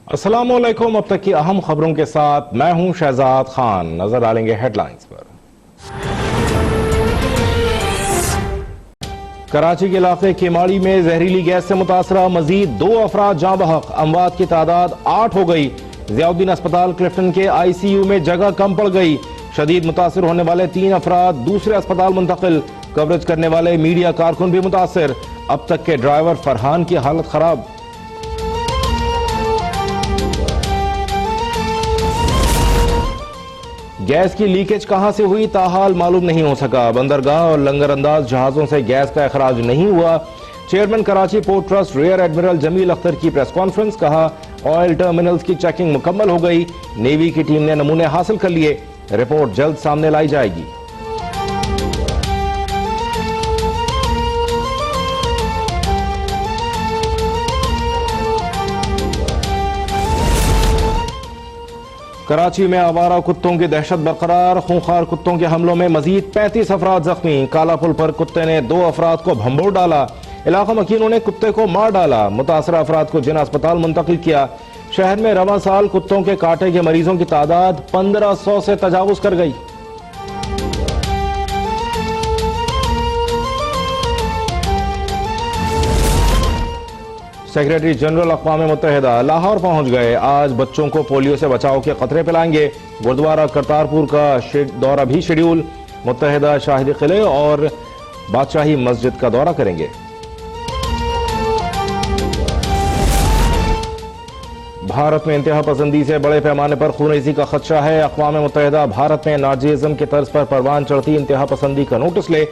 अस्सलामुअलैकुम। अब तक की अहम खबरों के साथ मैं हूं शहजाद खान। नजर डालेंगे हेडलाइंस पर। कराची के इलाके केमाड़ी में जहरीली गैस से मुतासरा मजीद 2 अफराद जाँ बहक, अमवात की तादाद 8 हो गई। जियाउद्दीन अस्पताल क्लिफ्टन के ICU में जगह कम पड़ गई। शदीद मुतासर होने वाले 3 अफराद दूसरे अस्पताल मुंतकिल। कवरेज करने वाले मीडिया कारकुन भी मुतासर। अब तक के ड्राइवर फरहान की हालत खराब। गैस की लीकेज कहां से हुई ताहाल मालूम नहीं हो सका। बंदरगाह और लंगर अंदाज जहाजों से गैस का अखराज नहीं हुआ। Chairman Karachi port trust rear admiral Jamil Akhtar की प्रेस कॉन्फ्रेंस। कहा ऑयल टर्मिनल्स की चेकिंग मुकम्मल हो गई। नेवी की टीम ने नमूने हासिल कर लिए। रिपोर्ट जल्द सामने लाई जाएगी। कराची में आवारा कुत्तों की दहशत बरकरार। खूंखार कुत्तों के हमलों में मजीद 35 अफराद जख्मी। काला पुल पर कुत्ते ने 2 अफराद को भंबोड़ डाला। इलाका मकीनों ने कुत्ते को मार डाला। मुतासरा अफराद को जिना अस्पताल मुंतकिल किया। शहर में रवां साल कुत्तों के कांटे के मरीजों की तादाद 1500 से तजावुज कर गई। सेक्रेटरी जनरल अक़वाम मुत्तहिदा लाहौर पहुंच गए। आज बच्चों को पोलियो से बचाव के खतरे पिलाएंगे। गुरुद्वारा करतारपुर का दौरा भी शेड्यूल। मुत्तहिदा शाहिद किले और बादशाही मस्जिद का दौरा करेंगे। भारत में इंतहा पसंदी से बड़े पैमाने पर खूनरेज़ी का खदशा है। अक़वाम मुत्तहिदा भारत में नाज़िज़्म के तर्ज पर परवान चढ़ती इंतहा पसंदी का नोटिस ले।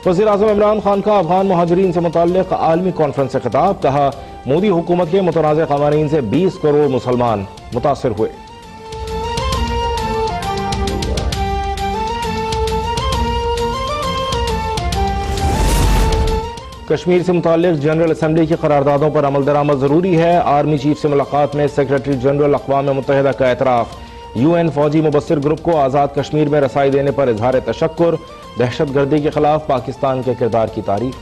वज़ीर आज़म इमरान खान का अफगान मुहाजिरीन से मुताल्लिक़ आलमी कॉन्फ्रेंस से खिताब। कहा मोदी हुकूमत के मुतनाज़ क़वानीन से 20 करोड़ मुसलमान मुतासर हुए। कश्मीर से मुताल्लिक़ जनरल असम्बली की करारदादों पर अमल दरामद जरूरी है। आर्मी चीफ से मुलाकात में सेक्रेटरी जनरल अक़वाम मुत्तहिदा का एतराफ़। UN फौजी मुबस्सिर ग्रुप को आज़ाद कश्मीर में रसाई देने पर इजहार तशक्कुर। दहशत गर्दी के खिलाफ पाकिस्तान के किरदार की तारीफ।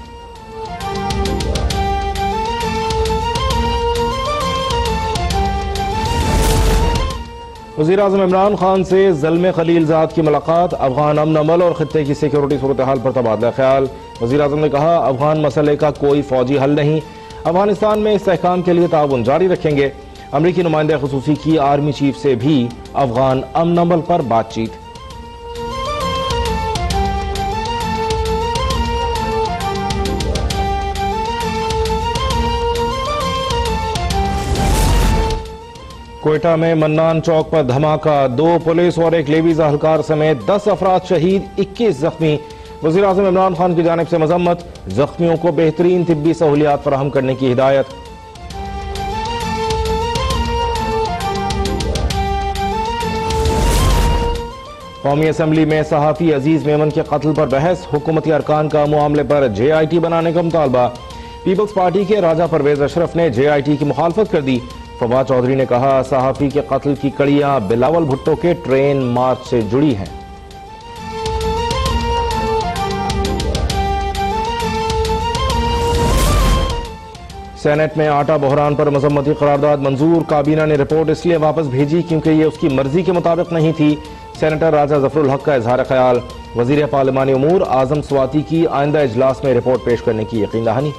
वज़ीर आज़म इमरान खान से ज़ल्मे खलीलज़ाद की मुलाकात। अफगान अमन अमल और खित्ते की सिक्योरिटी सूरत हाल पर तबादला ख्याल। वज़ीर आज़म ने कहा अफगान मसले का कोई फौजी हल नहीं। अफगानिस्तान में इस्तेहकाम के लिए ताउन जारी रखेंगे। अमरीकी नुमाइंदे खुसूसी की आर्मी चीफ से भी अफगान अमन अमल पर बातचीत। कोयटा में मन्नान चौक पर धमाका। 2 पुलिस और 1 लेवीज अहलकार समेत 10 अफराद शहीद, 21 जख्मी। वज़ीर आज़म इमरान खान की जानिब से मजम्मत। जख्मियों को बेहतरीन तिब्बी सहूलियात फराहम करने की हिदायत। कौमी असम्बली में सहाफ़ी अजीज मेमन के कत्ल पर बहस। हुकूमती अरकान का मामले पर JIT बनाने का मुतालबा। पीपल्स पार्टी के राजा परवेज अशरफ ने JIT की मुखालफत कर दी। फवाद चौधरी ने कहा सहाफ़ी के कत्ल की कड़ियां बिलावल भुट्टो के ट्रेन मार्च से जुड़ी हैं। सेनेट में आटा बहरान पर मजम्मती करारदाद मंजूर। काबीना ने रिपोर्ट इसलिए वापस भेजी क्योंकि ये उसकी मर्जी के मुताबिक नहीं थी। सेनेटर राजा जफरुल हक का इजहार ख्याल। वजीर पार्लिमानी उमूर आजम स्वाति की आइंदा इजलास में रिपोर्ट पेश करने की यकीन दहानी।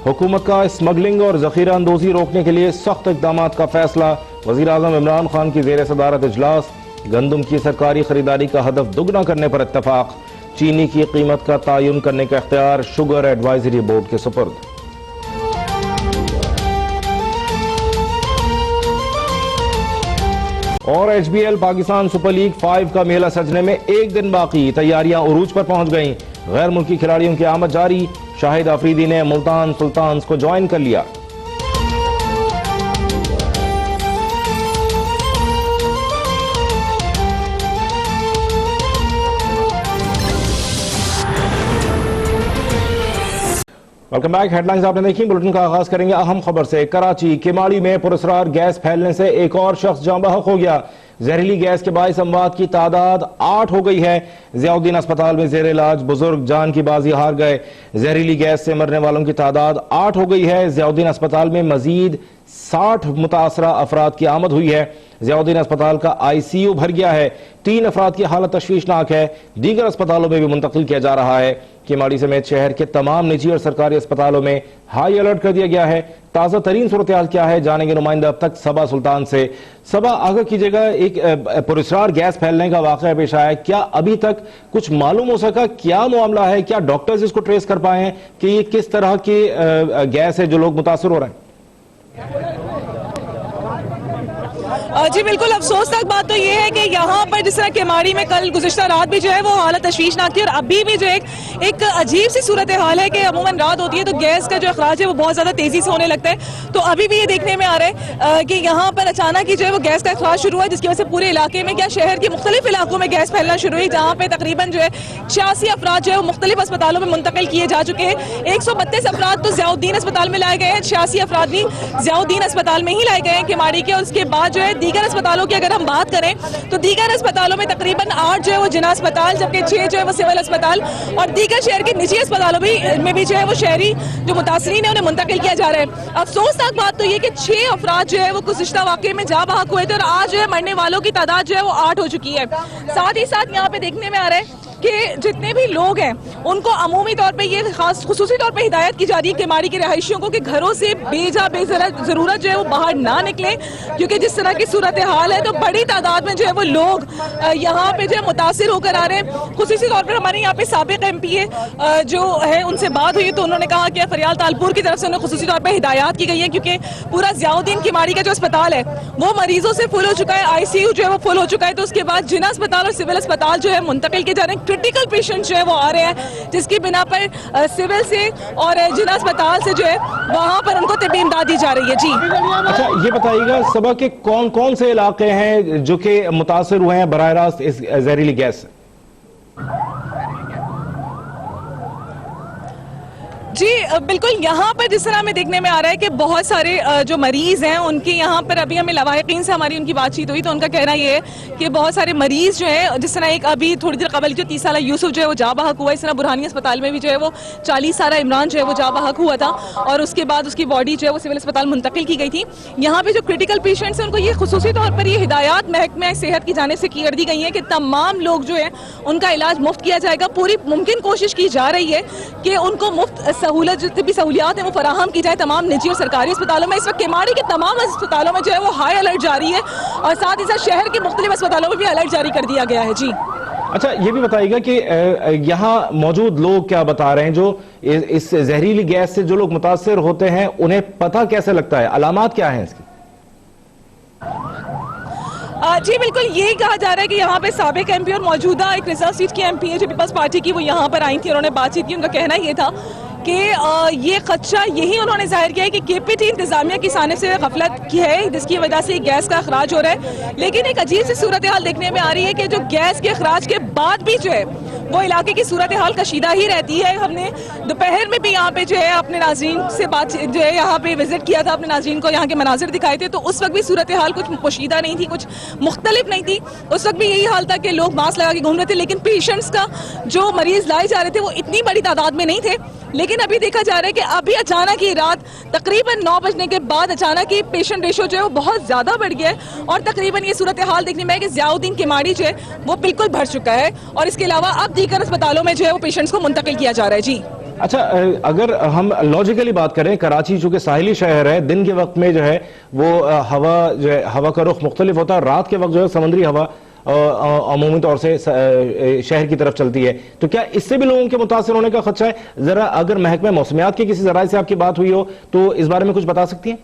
हुकूमत का स्मगलिंग और जखीरा अंदोजी रोकने के लिए सख्त इकदाम का फैसला। वजीर आज़म इमरान खान की जेर सदारत इजलास। गंदम की सरकारी खरीदारी का हदफ दुगना करने पर इत्तफाक। चीनी की कीमत का तयन करने का इख्तियार शुगर एडवाइजरी बोर्ड के सुपुर्द। और HBL पाकिस्तान सुपर लीग 5 का मेला सजने में 1 दिन बाकी। तैयारियां उरूज पर पहुंच गईं। गैर मुल्की खिलाड़ियों की आमद जारी। शाहिद आफरीदी ने मुल्तान सुल्तान्स को ज्वाइन कर लिया। Welcome back. हेडलाइंस आपने देखी। बुलेटिन का आगाज करेंगे अहम खबर से। कराची केमाड़ी में पुरस्कार गैस फैलने से एक और शख्स जाँ बहक हो गया। जहरीली गैस के बाइस अमवात की तादाद 8 हो गई है। ज़ियाउद्दीन अस्पताल में जेर इलाज बुजुर्ग जान की बाजी हार गए। जहरीली गैस से मरने वालों की तादाद 8 हो गई है। ज़ियाउद्दीन अस्पताल में मजीद 60 मुतासरा अफराद की आमद हुई है। ज़ियाउद्दीन अस्पताल का ICU भर गया है। 3 अफराद की हालत तशवीशनाक है। दीगर अस्पतालों में भी मुंतकिल किया जा रहा है। केमाड़ी समेत शहर के तमाम निजी और सरकारी अस्पतालों में हाई अलर्ट कर दिया गया है। ताज़ा तरीन सूरत हाल क्या है जानेंगे नुमाइंदा अब तक सबा सुल्तान से। सबा, आगे कीजिएगा, एक पुरस्कार गैस फैलने का वाक़या पेश आया है, क्या अभी तक कुछ मालूम हो सका क्या मामला है? क्या डॉक्टर्स इसको ट्रेस कर पाए हैं कि ये किस तरह की गैस है जो लोग मुतासर हो रहे हैं? जी बिल्कुल, अफसोसनाक बात तो ये है कि यहाँ पर जिस तरह केमाड़ी में कल गुज़िश्ता रात भी जो है वो हालत तशवीशनाक थी और अभी भी जो एक अजीब सी सूरत हाल है कि अमूमन रात होती है तो गैस का जो अखराज है वो बहुत ज़्यादा तेज़ी से होने लगता है। तो अभी भी ये देखने में आ रहा है कि यहाँ पर अचानक ही जो है वो गैस का अखराज शुरू हुआ, जिसकी वजह से पूरे इलाके में, क्या शहर के मुख्तलिफ इलाकों में गैस फैलना शुरू हुई, जहाँ पे तकरीबन जो है 86 अफराद जो है वो मुख्तलिफ अस्पतालों में मुंतकिल किए जा चुके हैं। 132 अफराद तो ज़ियाउद्दीन अस्पताल में लाए गए हैं, 86 अफराद भी ज़ियाउद्दीन अस्पताल में ही लाए गए हैं केमाड़ी के। और उसके बाद जो है दीगर अस्पतालों की अगर हम बात करें तो दीगर अस्पतालों में तकरीबन 8 जो है वो जिना अस्पताल, जबकि 6 जो है वो सिविल अस्पताल और दीगर शहर के निजी अस्पतालों में भी जो है वो शहरी जो मुतासरीन है उन्हें मुंतकिल किया जा रहा है। अफसोसनाक बात तो ये कि 6 अफराद जो है वो गुज़िश्ता वाक़े में जा बहक हुए थे और आज जो है मरने वालों की तादाद जो है वो 8 हो चुकी है। साथ ही साथ यहाँ पे देखने में आ रहा है कि जितने भी लोग हैं उनको अमूमी तौर पे ये खास खुसूसी तौर पे हिदायत की जा रही है केमाड़ी के रहायशियों को कि घरों से बेजरूरत जो है वो बाहर ना निकलें, क्योंकि जिस तरह की सूरत हाल है तो बड़ी तादाद में जो है वो लोग यहाँ पे जो है मुतासिर होकर आ रहे हैं। खुसूसी तौर पर हमारे यहाँ पे साबिक MP जो है उनसे बात हुई तो उन्होंने कहा कि फरियाल तालपुर की तरफ से उन्हें खुसूसी तौर पर हिदायत की गई है, क्योंकि पूरा ज़ियाउद्दीन केमाड़ी का जो अस्पताल है वो मरीजों से फुल हो चुका है, ICU जो है वो फुल हो चुका है। तो उसके बाद जिना अस्पताल और सिविल अस्पताल जो है मुंतकिल किए जा रहे हैं। क्रिटिकल पेशेंट जो है वो आ रहे हैं, जिसकी बिना पर सिविल से और जिला अस्पताल से जो है वहां पर उनको तबी इमदाद दी जा रही है। जी अच्छा, ये बताइएगा सबा के कौन कौन से इलाके हैं जो कि मुतासर हुए हैं बराह रास्त इस जहरीली गैस से? जी बिल्कुल, यहाँ पर जिस तरह हमें देखने में आ रहा है कि बहुत सारे जो मरीज़ हैं उनके यहाँ पर अभी हमें लवाहिकीन से हमारी उनकी बातचीत हुई तो उनका कहना ये है कि बहुत सारे मरीज़ जो है, जिस तरह एक अभी थोड़ी देर कबल जो 30 साला यूसुफ जो है वो जा बहक हुआ, इस तरह बुरहानी अस्पताल में भी जो है वो 40 साला इमरान जो है वो जा बहक हुआ था और उसके बाद उसकी बॉडी जो है वो सिविल अस्पताल मुंतकिल की गई थी। यहाँ पे जो क्रिटिकल पेशेंट्स हैं उनको ये खुसूसी तौर पर ये हिदायत महकमा सेहत की जाने से कर दी गई है कि तमाम लोग जो है उनका इलाज मुफ्त किया जाएगा। पूरी मुमकिन कोशिश की जा रही है कि उनको मुफ्त सहूलत जितनी भी सहूलियात हैं वो फराहम की जाए तमाम निजी और सरकारी अस्पतालों में। इस वक्त केमाड़ी के तमाम अस्पतालों में जो है वो हाई अलर्ट जारी है और साथ ही साथ शहर के मुख्तलिफ अस्पतालों में भी अलर्ट जारी कर दिया गया है। जी अच्छा, ये भी बताइएगा कि यहाँ मौजूद लोग क्या बता रहे हैं, जो इस जहरीली गैस से जो लोग मुतासर होते हैं उन्हें पता कैसे लगता है, अलामात क्या है इसकी? जी बिल्कुल, यही कहा जा रहा है कि यहाँ पे साबिक MP और मौजूदा एक रिजर्व सीट की MP है जो पीपल्स पार्टी की, वो यहाँ पर आई थी, उन्होंने बातचीत की। उनका कहना ये था कि ये खदशा यही उन्होंने जाहिर किया है कि KPT इंतजामिया की जानिब से गफलत की है, जिसकी वजह से गैस का अखराज हो रहा है। लेकिन एक अजीब सी सूरत हाल देखने में आ रही है कि जो गैस के अखराज के बाद भी जो है वो इलाके की सूरत हाल कशीदा ही रहती है। हमने दोपहर में भी यहाँ पे जो है अपने नाज़रीन से बात जो है यहाँ पे विजिट किया था, अपने नाज़रीन को यहाँ के मनाजिर दिखाए थे, तो उस वक्त भी सूरत हाल कुछ पोशीदा नहीं थी, कुछ मुख्तलिफ नहीं थी। उस वक्त भी यही हाल था कि लोग मास्क लगा के घूम रहे थे, लेकिन पेशेंट्स का जो मरीज लाए जा रहे थे वो इतनी बड़ी तादाद में नहीं थे। लेकिन अभी देखा जा रहा है कि अभी अचानक ही रात तकरीबन 9 बजने के बाद अचानक ही पेशेंट रेशो जो है वो बहुत ज़्यादा बढ़ गया है और तकरीबन ये सूरत हाल देखने में है कि ज़ियाउद्दीन केमाड़ी जो है वो बिल्कुल भर चुका है और इसके अलावा अब दीगर अस्पतालों में जो है वो पेशेंट्स को मुंतकिल किया जा रहा है। जी अच्छा, अगर हम लॉजिकली बात करें, कराची चूंकि साहिली शहर है, दिन के वक्त में जो है वो हवा जो है हवा का रुख मुख्तलिफ होता है, रात के वक्त जो है समुद्री हवा अमूमी तौर से शहर की तरफ चलती है, तो क्या इससे भी लोगों के मुतासिर होने का खदशा है? जरा अगर महकमा मौसमियात के किसी जराये से आपकी बात हुई हो तो इस बारे में कुछ बता सकती हैं?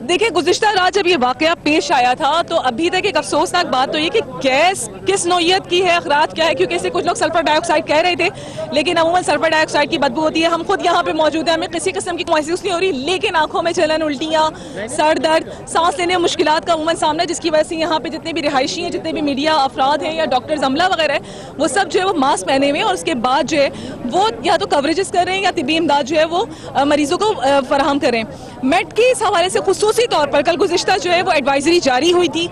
देखिए, गुज़िश्ता रात जब ये वाकया पेश आया था तो अभी तक एक अफसोसनाक बात तो ये कि गैस किस नौइयत की है, अखराज क्या है, क्योंकि इसे कुछ लोग सल्फर डाइऑक्साइड कह रहे थे, लेकिन अमूमन सल्फर डाइऑक्साइड की बदबू होती है। हम खुद यहाँ पे मौजूद हैं, हमें किसी किस्म की महसूस नहीं हो रही, लेकिन आंखों में जलन, उल्टियाँ, सर दर्द, सांस लेने में मुश्किलात का अमूमन सामना है, जिसकी वजह से यहाँ पे जितने भी रिहायशी हैं, जितने भी मीडिया अफराद हैं या डॉक्टर्स अमला वगैरह है, वो सब जो है वो मास्क पहने हुए हैं और उसके बाद जो है वो या तो कवरेजेस कर रहे हैं या तिबी इमदाद जो है वो मरीजों को फराहम करें। मेट के इस हवाले से खुसूसी खसूसी तौर पर कल गुज़िश्ता जो है वो एडवाइजरी जारी हुई थी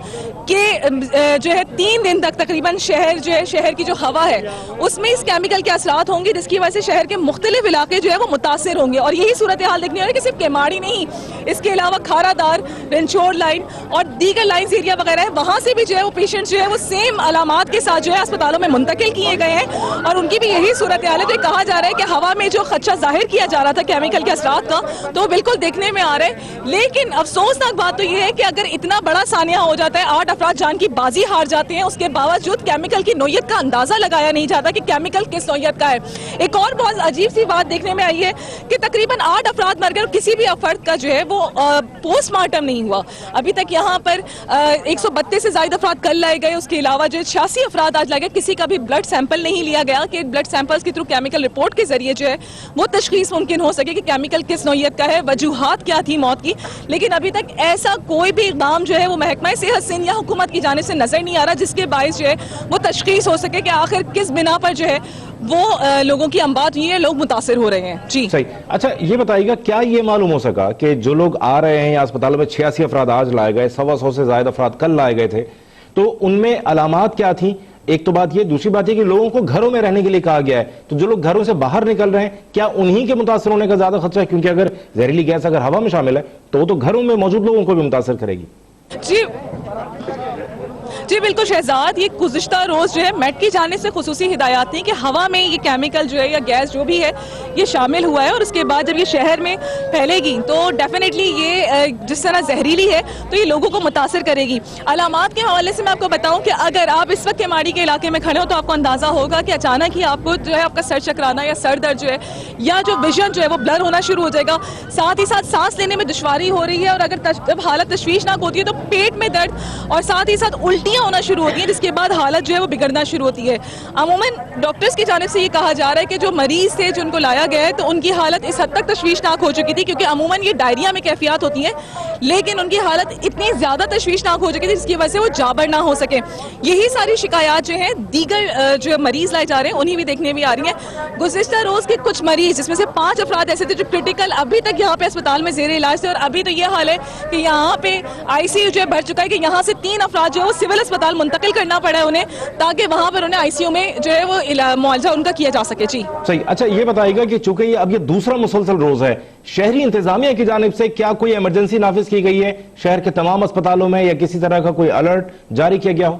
कि जो है 3 दिन तक तकरीबन शहर की जो हवा है उसमें इस केमिकल के असरात होंगे, जिसकी वजह से शहर के मुख्तलिफ इलाके जो है वो मुतासिर होंगे। और यही सूरत हाल देखने वाली कि सिर्फ केमाड़ी नहीं, इसके अलावा खारादार, रंचोड़ लाइन और दीगर लाइन एरिया वगैरह है, वहाँ से भी जो है वो पेशेंट जो है वो सेम अलामात के साथ जो है अस्पतालों में मुंतकिल किए गए हैं और उनकी भी यही सूरत हाल है। तो कहा जा रहा है कि हवा में जो खदशा जाहिर किया जा रहा था केमिकल के असरात का, तो बिल्कुल देखने में आ रहा है। लेकिन अफसोसनाक बात तो ये है कि अगर इतना बड़ा सानिया हो जाता है, 8 अफराद जान की बाजी हार जाते हैं, उसके बावजूद केमिकल की नौयत का अंदाजा लगाया नहीं जाता कि केमिकल किस नौयत का है। एक और बहुत अजीब सी बात देखने में आई है कि तकरीबन 8 अफराद मर गए और किसी भी फर्द का जो है वो पोस्टमार्टम नहीं हुआ अभी तक। यहाँ पर 132 से ज्यादा अफराद कल लाए गए, उसके अलावा जो 86 अफराद आज लाए गए। किसी का भी ब्लड सैंपल नहीं लिया गया कि ब्लड सैंपल्स के थ्रू केमिकल रिपोर्ट के जरिए जो है वो तशखीस मुमकिन हो सके कि केमिकल किस नौयत का है, वजूहात क्या थी मौत की। लेकिन अभी तक ऐसा कोई भी इक़दाम जो है वो महकमा सेहत सिंध या हुकूमत की जानिब से नजर नहीं आ रहा जिसके बायस जो है वो तशखीस हो सके कि आखिर किस बिना पर जो है वो लोगों की अमवात हुई है, लोग मुतासिर हो रहे हैं। जी सही। अच्छा ये बताइएगा, क्या ये मालूम हो सका कि जो लोग आ रहे हैं या अस्पतालों में 86 अफराद आज लाए गए, 125 से ज्यादा अफराद कल लाए गए थे, तो उनमें अलामात क्या थी? एक तो बात ये, दूसरी बात ये कि लोगों को घरों में रहने के लिए कहा गया है, तो जो लोग घरों से बाहर निकल रहे हैं क्या उन्हीं के मुतासर होने का ज्यादा खतरा है? क्योंकि अगर जहरीली गैस अगर हवा में शामिल है तो वो तो घरों में मौजूद लोगों को भी मुतासर करेगी। जी बिल्कुल शहजाद, ये गुज़िश्ता रोज जो है मेट की जानिब से खुसूसी हिदायत थी कि हवा में ये केमिकल जो है या गैस जो भी है ये शामिल हुआ है और उसके बाद जब ये शहर में फैलेगी तो डेफिनेटली ये जिस तरह जहरीली है तो ये लोगों को मुतासर करेगी। अलामात के हवाले से मैं आपको बताऊं कि अगर आप इस वक्त केमाड़ी के इलाके में खड़े हो तो आपको अंदाजा होगा कि अचानक ही आपको जो है आपका सर चकराना या सर दर्द जो है या जो विजन जो है वो ब्लर होना शुरू हो जाएगा। साथ ही साथ सांस लेने में दुश्वारी हो रही है और अगर जब हालत तशवीशनाक होती है तो पेट में दर्द और साथ ही साथ उल्टियां होना शुरू होती है, जिसके बाद हालत जो है वो बिगड़ना शुरू होती है। अमूमन डॉक्टर्स की जानिब से ये कहा जा रहा है कि जो मरीज थे जिनको लाया गया है तो उनकी हालत इस हद तक तशवीशनाक हो चुकी थी, क्योंकि अमूमन ये डायरिया में कैफियत होती है, लेकिन उनकी हालत इतनी ज्यादा तशवीशनाक हो चुकी थी जिसकी वजह से वो जाबर ना हो सके। यही सारी शिकायत जो है दीगर जो मरीज लाए जा रहे हैं उन्हीं भी देखने में आ रही है। गुज़िश्ता रोज के कुछ मरीज जिसमें से 5 अफराद ऐसे थे जो क्रिटिकल अभी तक यहाँ पे अस्पताल में जेर इलाज थे और अभी तो ये हाल है कि यहाँ पे ICU जो है भर चुका है कि यहाँ से 3 अफराद जो है वो सिविल अस्पताल मुंतकिल करना पड़ा है उन्हें, ताकि वहां पर उन्हें ICU में जो है वो मुआवजा उनका किया जा सके। जी सही। अच्छा ये बताइएगा कि चूंकि ये अब ये दूसरा मुसलसल रोज है, शहरी इंतजामिया की जानिब से क्या कोई इमरजेंसी नाफिज की गई है शहर के तमाम अस्पतालों में या किसी तरह का कोई अलर्ट जारी किया गया हो?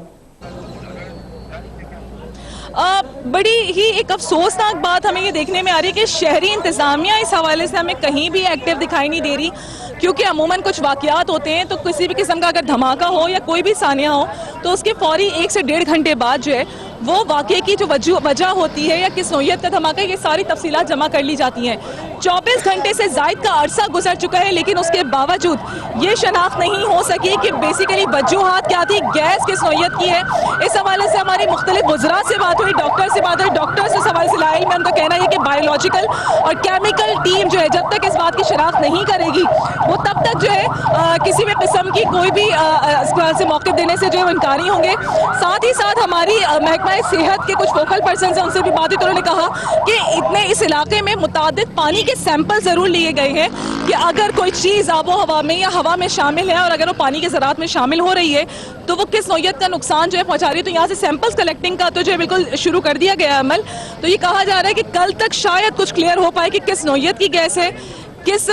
बड़ी ही एक अफसोसनाक बात हमें ये देखने में आ रही है कि शहरी इंतजामिया इस हवाले से हमें कहीं भी एक्टिव दिखाई नहीं दे रही, क्योंकि अमूमन कुछ वाकयात होते हैं तो किसी भी किस्म का अगर धमाका हो या कोई भी सानिया हो तो उसके फौरी 1 से 1.5 घंटे बाद जो है वो वाकये की जो वजह होती है या किस नौयत का धमाका, ये सारी तफसीलात जमा कर ली जाती हैं। 24 घंटे से जायद का अरसा गुजर चुका है, लेकिन उसके बावजूद ये शनाख्त नहीं हो सकी कि बेसिकली वजूहात क्या थी, गैस किस नौयत की है। इस हवाले से हमारी मुख्तलिफ वज़रा से बात हुई, डॉक्टर से बात हुई, डॉक्टर्स इस हवाले से लाइल में उनका कहना है कि बायोलॉजिकल और केमिकल टीम जो है जब तक इस बात की शनाख्त नहीं करेगी वो तब तक जो है किसी भी किस्म की कोई भी से मौके देने से जो है वो इनकारी होंगे। साथ ही साथ हमारी महकमा सेहत के कुछ फोकल पर्सन हैं, उनसे भी बात हुई तो उन्होंने कहा कि इतने इस इलाके में मुतादिद पानी के सैंपल जरूर लिए गए हैं कि अगर कोई चीज आबो हवा में या हवा में शामिल है और अगर वो पानी के ज़रात में शामिल हो रही है तो वो किस नौयत का नुकसान जो है पहुंचा रही है। तो यहाँ से सैंपल्स कलेक्टिंग का तो जो है बिल्कुल शुरू कर दिया गया है अमल। तो ये कहा जा रहा है कि कल तक शायद कुछ क्लियर हो पाए कि किस नौयत की गैस है, किस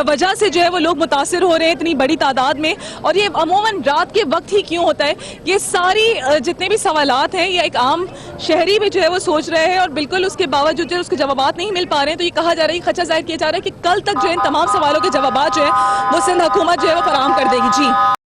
वजह से जो है वो लोग मुतासिर हो रहे हैं इतनी बड़ी तादाद में, और ये अमूमन रात के वक्त ही क्यों होता है। ये सारी जितने भी सवालात हैं या एक आम शहरी भी जो है वो सोच रहे हैं और बिल्कुल उसके बावजूद जो है उसके जवाबात नहीं मिल पा रहे हैं। तो ये कहा जा रहा है, खदशा जाहिर किया जा रहा है कि कल तक जो है इन तमाम सवालों के जवाबात जो है वो सिंध हुकूमत जो है वो फराहम कर देगी। जी।